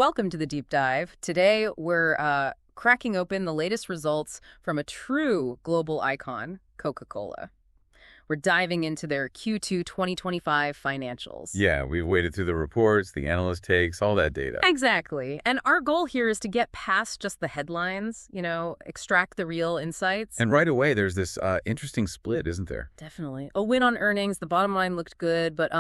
Welcome to the deep dive. Today, we're cracking open the latest results from a true global icon, Coca-Cola. We're diving into their Q2 2025 financials. Yeah, we've waded through the reports, the analyst takes, all that data. Exactly. And our goal here is to get past just the headlines, extract the real insights. And right away, there's this interesting split, isn't there? Definitely. A win on earnings. The bottom line looked good, but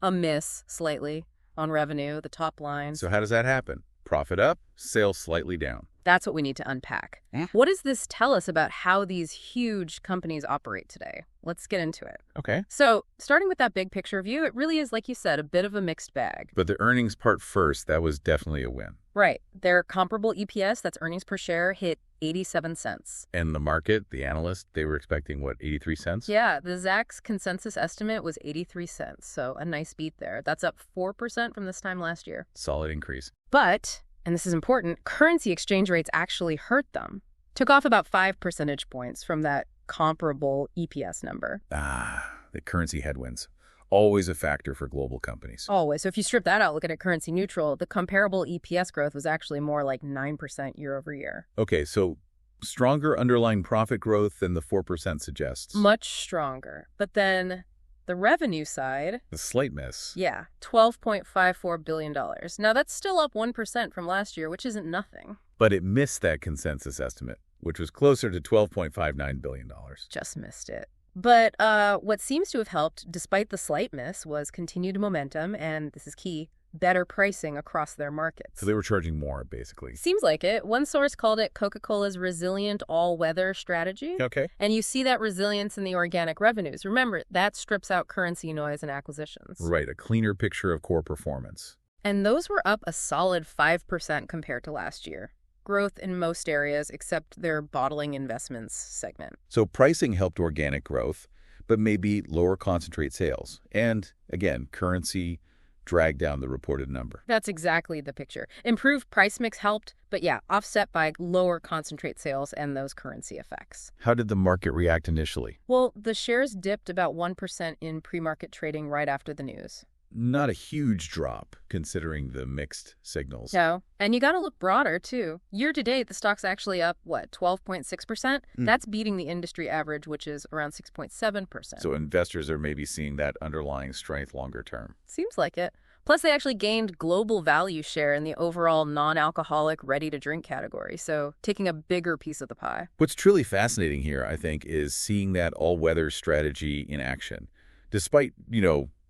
a miss slightly on revenue, the top line. So how does that happen? Profit up, sales slightly down. That's what we need to unpack. What does this tell us about how these huge companies operate today? Let's get into it. Okay. So, starting with that big picture view, it really is, like you said, a bit of a mixed bag. But the earnings part first, that was definitely a win. Right. Their comparable EPS, that's earnings per share, hit 87 cents. And the market, the analyst, they were expecting, what, 83 cents? Yeah, the Zacks consensus estimate was 83 cents, so a nice beat there. That's up 4% from this time last year. Solid increase. But, and this is important, currency exchange rates actually hurt them. Took off about 5 percentage points from that comparable EPS number. The currency headwinds. Always a factor for global companies. Always. So if you strip that out, look at it currency neutral, the comparable EPS growth was actually more like 9% year over year. Okay, so stronger underlying profit growth than the 4% suggests. Much stronger. But then the revenue side, The slight miss. yeah, $12.54 billion. Now that's still up 1% from last year, which isn't nothing. But it missed that consensus estimate, which was closer to $12.59 billion. Just missed it. But what seems to have helped, despite the slight miss, was continued momentum, and this is key, better pricing across their markets. So they were charging more, basically. Seems like it. One source called it Coca-Cola's resilient all-weather strategy. Okay. And you see that resilience in the organic revenues. Remember, that strips out currency noise and acquisitions. Right, a cleaner picture of core performance. And those were up a solid 5% compared to last year. Growth in most areas except their bottling investments segment. So pricing helped organic growth, but maybe lower concentrate sales. And, again, currency dragged down the reported number. That's exactly the picture. Improved price mix helped, but yeah, offset by lower concentrate sales and those currency effects. How did the market react initially? Well, the shares dipped about 1% in pre-market trading right after the news. Not a huge drop, considering the mixed signals. No. And you got to look broader, too. Year to date, the stock's actually up, 12.6%? That's beating the industry average, which is around 6.7%. So investors are maybe seeing that underlying strength longer term. Seems like it. Plus, they actually gained global value share in the overall non-alcoholic ready-to-drink category, so taking a bigger piece of the pie. What's truly fascinating here, I think, is seeing that all-weather strategy in action. Despite,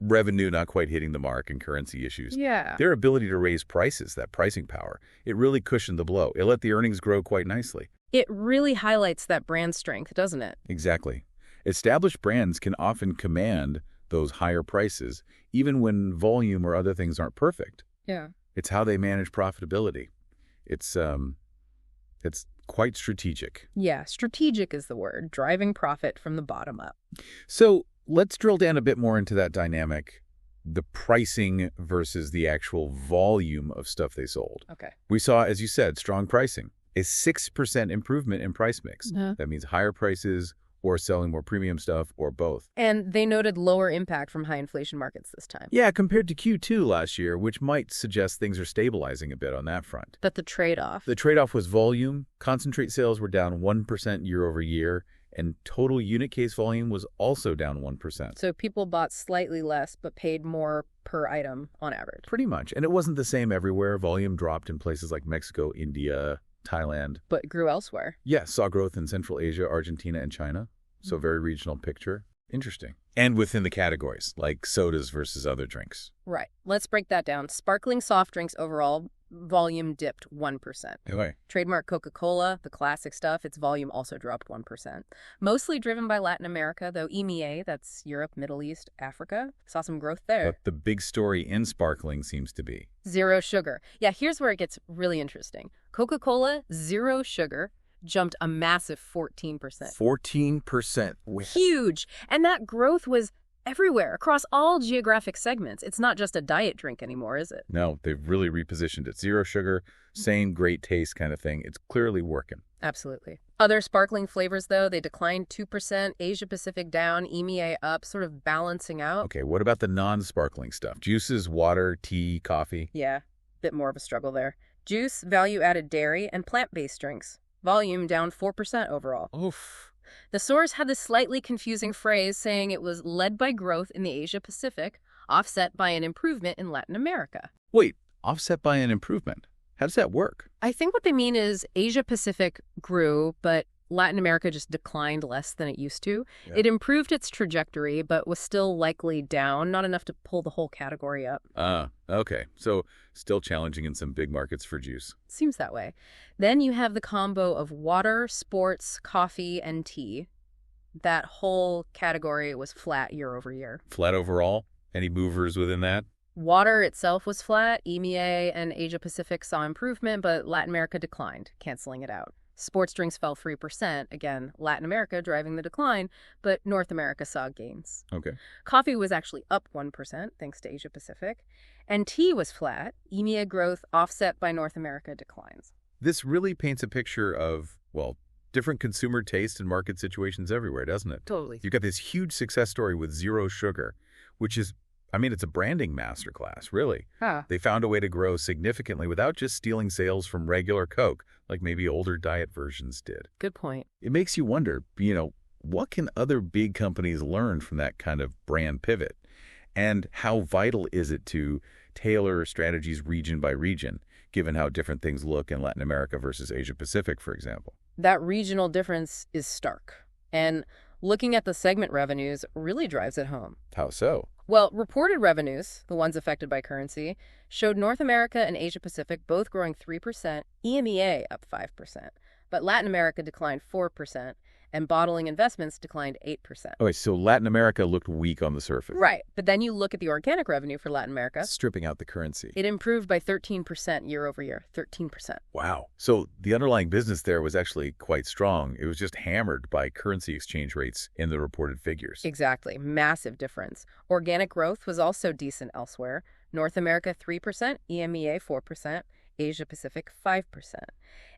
revenue not quite hitting the mark and currency issues. Yeah. Their ability to raise prices, that pricing power, it really cushioned the blow. It let the earnings grow quite nicely. It really highlights that brand strength, doesn't it? Exactly. Established brands can often command those higher prices, even when volume or other things aren't perfect. Yeah. It's how they manage profitability. It's quite strategic. Yeah, strategic is the word, driving profit from the bottom up. So let's drill down a bit more into that dynamic, the pricing versus the actual volume of stuff they sold. Okay. We saw, as you said, strong pricing, a 6% improvement in price mix. That means higher prices or selling more premium stuff or both. And they noted lower impact from high inflation markets this time. Yeah, compared to Q2 last year, which might suggest things are stabilizing a bit on that front. But the trade-off? The trade-off was volume. Concentrate sales were down 1% year over year, and total unit case volume was also down 1%. So people bought slightly less but paid more per item on average. Pretty much. And it wasn't the same everywhere. Volume dropped in places like Mexico, India, Thailand. But grew elsewhere. Yes, saw growth in Central Asia, Argentina, and China. So very regional picture. Interesting. And within the categories, like sodas versus other drinks. Right. Let's break that down. Sparkling soft drinks overall, volume dipped 1%. Okay. Trademark Coca-Cola, the classic stuff, its volume also dropped 1%. Mostly driven by Latin America, though EMEA, that's Europe, Middle East, Africa, saw some growth there. But the big story in sparkling seems to be Zero sugar. Yeah, here's where it gets really interesting. Coca-Cola, zero sugar, jumped a massive 14%. 14%. Huge! And that growth was everywhere, across all geographic segments. It's not just a diet drink anymore, is it? No, they've really repositioned it. Zero sugar, same great taste kind of thing. It's clearly working. Absolutely. Other sparkling flavors, though, they declined 2%, Asia-Pacific down, EMEA up, sort of balancing out. Okay, what about the non-sparkling stuff? Juices, water, tea, coffee? Yeah. bit more of a struggle there. Juice, value-added dairy, and plant-based drinks. Volume down 4% overall. Oof. The source had this slightly confusing phrase saying it was led by growth in the Asia-Pacific, offset by an improvement in Latin America. Wait, offset by an improvement. How does that work? I think what they mean is Asia-Pacific grew, but Latin America just declined less than it used to. Yeah. It improved its trajectory, but was still likely down, not enough to pull the whole category up. Okay. So still challenging in some big markets for juice. Seems that way. Then you have the combo of water, sports, coffee, and tea. That whole category was flat year over year. Flat overall? Any movers within that? Water itself was flat. EMEA and Asia-Pacific saw improvement, but Latin America declined, canceling it out. Sports drinks fell 3%. Again, Latin America driving the decline, but North America saw gains. Okay. Coffee was actually up 1% thanks to Asia-Pacific. And tea was flat. EMEA growth offset by North America declines. This really paints a picture of, well, different consumer taste and market situations everywhere, doesn't it? Totally. You've got this huge success story with Zero Sugar, which is, it's a branding masterclass, really. They found a way to grow significantly without just stealing sales from regular Coke, like maybe older diet versions did. Good point. It makes you wonder, what can other big companies learn from that kind of brand pivot? And how vital is it to tailor strategies region by region, given how different things look in Latin America versus Asia Pacific, for example? That regional difference is stark. And looking at the segment revenues really drives it home. How so? Well, reported revenues, the ones affected by currency, showed North America and Asia Pacific both growing 3%, EMEA up 5%, but Latin America declined 4%, and bottling investments declined 8%. Okay, so Latin America looked weak on the surface. Right, but then you look at the organic revenue for Latin America. Stripping out the currency. It improved by 13% year over year, 13%. Wow. So the underlying business there was actually quite strong. It was just hammered by currency exchange rates in the reported figures. Exactly. Massive difference. Organic growth was also decent elsewhere. North America 3%, EMEA 4%, Asia Pacific 5%.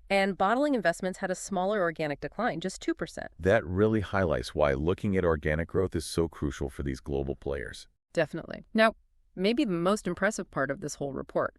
And bottling investments had a smaller organic decline, just 2%. That really highlights why looking at organic growth is so crucial for these global players. Definitely. Now, maybe the most impressive part of this whole report,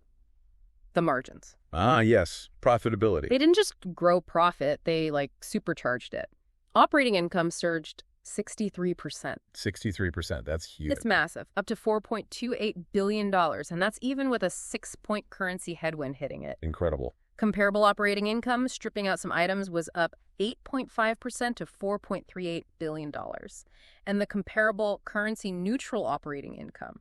the margins. Yes. Profitability. They didn't just grow profit, they supercharged it. Operating income surged 63%. 63%. That's huge. It's massive, up to $4.28 billion, and that's even with a 6-point currency headwind hitting it. Incredible. Comparable operating income, stripping out some items, was up 8.5% to $4.38 billion. And the comparable currency-neutral operating income,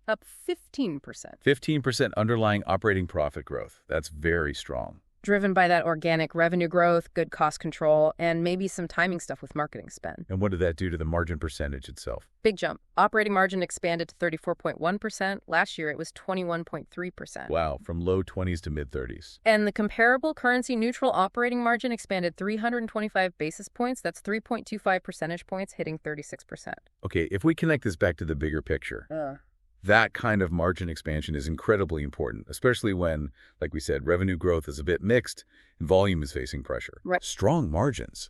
up 15%. 15% underlying operating profit growth. That's very strong. Driven by that organic revenue growth, good cost control, and maybe some timing stuff with marketing spend. And what did that do to the margin percentage itself? Big jump. Operating margin expanded to 34.1%. Last year, it was 21.3%. Wow, from low 20s to mid-30s. And the comparable currency-neutral operating margin expanded 325 basis points. That's 3.25 percentage points, hitting 36%. Okay, if we connect this back to the bigger picture, that kind of margin expansion is incredibly important, especially when, like we said, revenue growth is a bit mixed and volume is facing pressure. Right. Strong margins,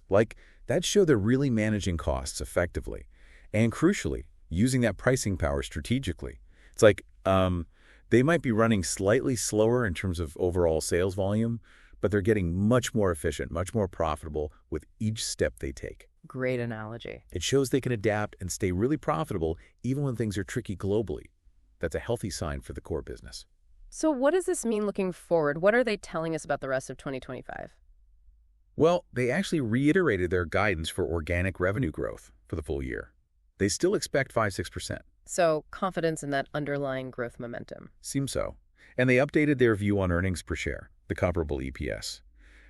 that show they're really managing costs effectively and, crucially, using that pricing power strategically. It's they might be running slightly slower in terms of overall sales volume, but they're getting much more efficient, much more profitable with each step they take. Great analogy. It shows they can adapt and stay really profitable even when things are tricky globally. That's a healthy sign for the core business. So what does this mean looking forward? What are they telling us about the rest of 2025? Well, they actually reiterated their guidance for organic revenue growth for the full year. They still expect 5-6%. So confidence in that underlying growth momentum. Seems so. And they updated their view on earnings per share, the comparable EPS.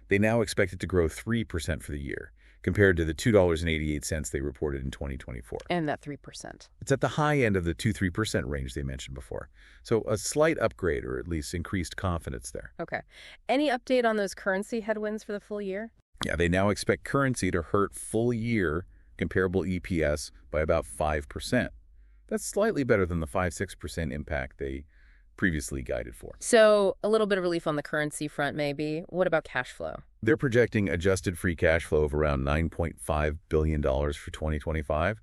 They now expect it to grow 3% for the year, compared to the $2.88 they reported in 2024. And that 3%. It's at the high end of the 2-3% range they mentioned before. So a slight upgrade, or at least increased confidence there. Okay. Any update on those currency headwinds for the full year? Yeah, they now expect currency to hurt full year comparable EPS by about 5%. That's slightly better than the 5-6% impact they previously guided for. So a little bit of relief on the currency front, maybe. What about cash flow? They're projecting adjusted free cash flow of around $9.5 billion for 2025.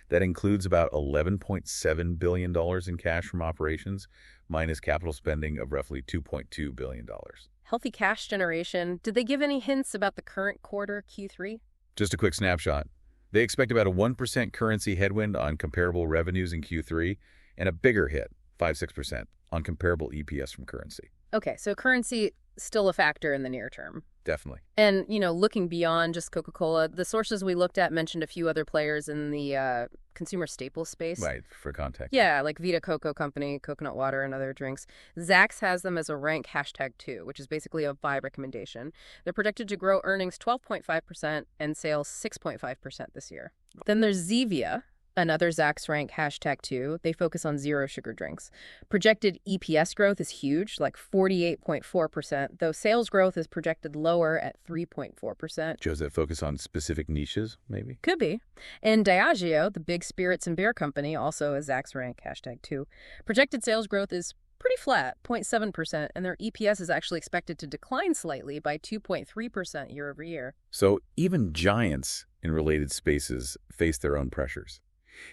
That includes about $11.7 billion in cash from operations, minus capital spending of roughly $2.2 billion. Healthy cash generation. Did they give any hints about the current quarter, Q3? Just a quick snapshot. They expect about a 1% currency headwind on comparable revenues in Q3 and a bigger hit, 5-6%, on comparable EPS from currency. Okay, so currency still a factor in the near term. Definitely. And, looking beyond just Coca-Cola, the sources we looked at mentioned a few other players in the consumer staples space. Right, for context. Yeah, like Vita Coco Company, coconut water, and other drinks. Zacks has them as a rank #2, which is basically a buy recommendation. They're projected to grow earnings 12.5% and sales 6.5% this year. Then there's Zevia, another Zacks rank #2. They focus on zero sugar drinks. Projected EPS growth is huge, like 48.4%, though sales growth is projected lower at 3.4%. Shows that focus on specific niches, maybe? Could be. And Diageo, the big spirits and beer company, also a Zacks rank #2. Projected sales growth is pretty flat, 0.7%, and their EPS is actually expected to decline slightly by 2.3% year over year. So even giants in related spaces face their own pressures.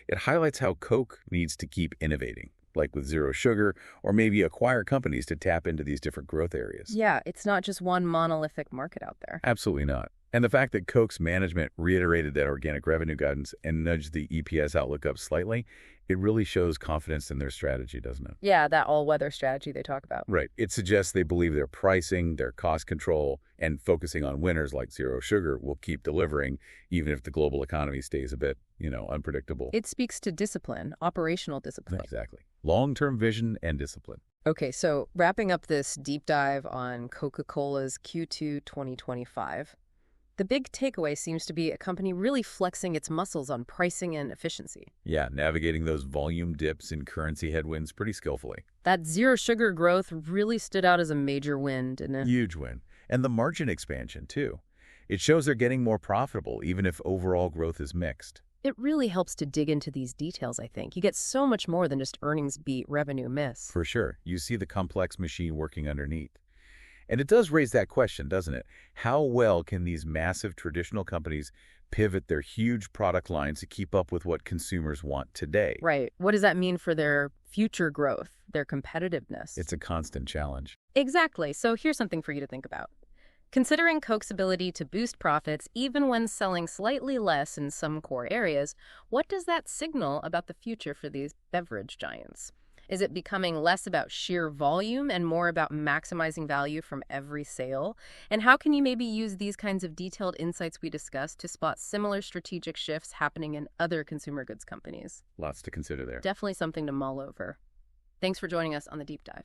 It highlights how Coke needs to keep innovating, like with zero sugar, or maybe acquire companies to tap into these different growth areas. Yeah, it's not just one monolithic market out there. Absolutely not. And the fact that Coke's management reiterated that organic revenue guidance and nudged the EPS outlook up slightly, it really shows confidence in their strategy, doesn't it? Yeah, that all-weather strategy they talk about. Right. It suggests they believe their pricing, their cost control, and focusing on winners like zero sugar will keep delivering, even if the global economy stays a bit, unpredictable. It speaks to discipline, operational discipline. Exactly. Long-term vision and discipline. Okay, so wrapping up this deep dive on Coca-Cola's Q2 2025, the big takeaway seems to be a company really flexing its muscles on pricing and efficiency. Yeah, navigating those volume dips and currency headwinds pretty skillfully. That zero sugar growth really stood out as a major win, didn't it? Huge win. And the margin expansion, too. It shows they're getting more profitable, even if overall growth is mixed. It really helps to dig into these details, I think. You get so much more than just earnings beat, revenue miss. For sure. You see the complex machine working underneath. And it does raise that question, doesn't it? How well can these massive traditional companies pivot their huge product lines to keep up with what consumers want today? Right. What does that mean for their future growth, their competitiveness? It's a constant challenge. Exactly. So here's something for you to think about. Considering Coke's ability to boost profits even when selling slightly less in some core areas, what does that signal about the future for these beverage giants? Is it becoming less about sheer volume and more about maximizing value from every sale? And how can you maybe use these kinds of detailed insights we discussed to spot similar strategic shifts happening in other consumer goods companies? Lots to consider there. Definitely something to mull over. Thanks for joining us on The Deep Dive.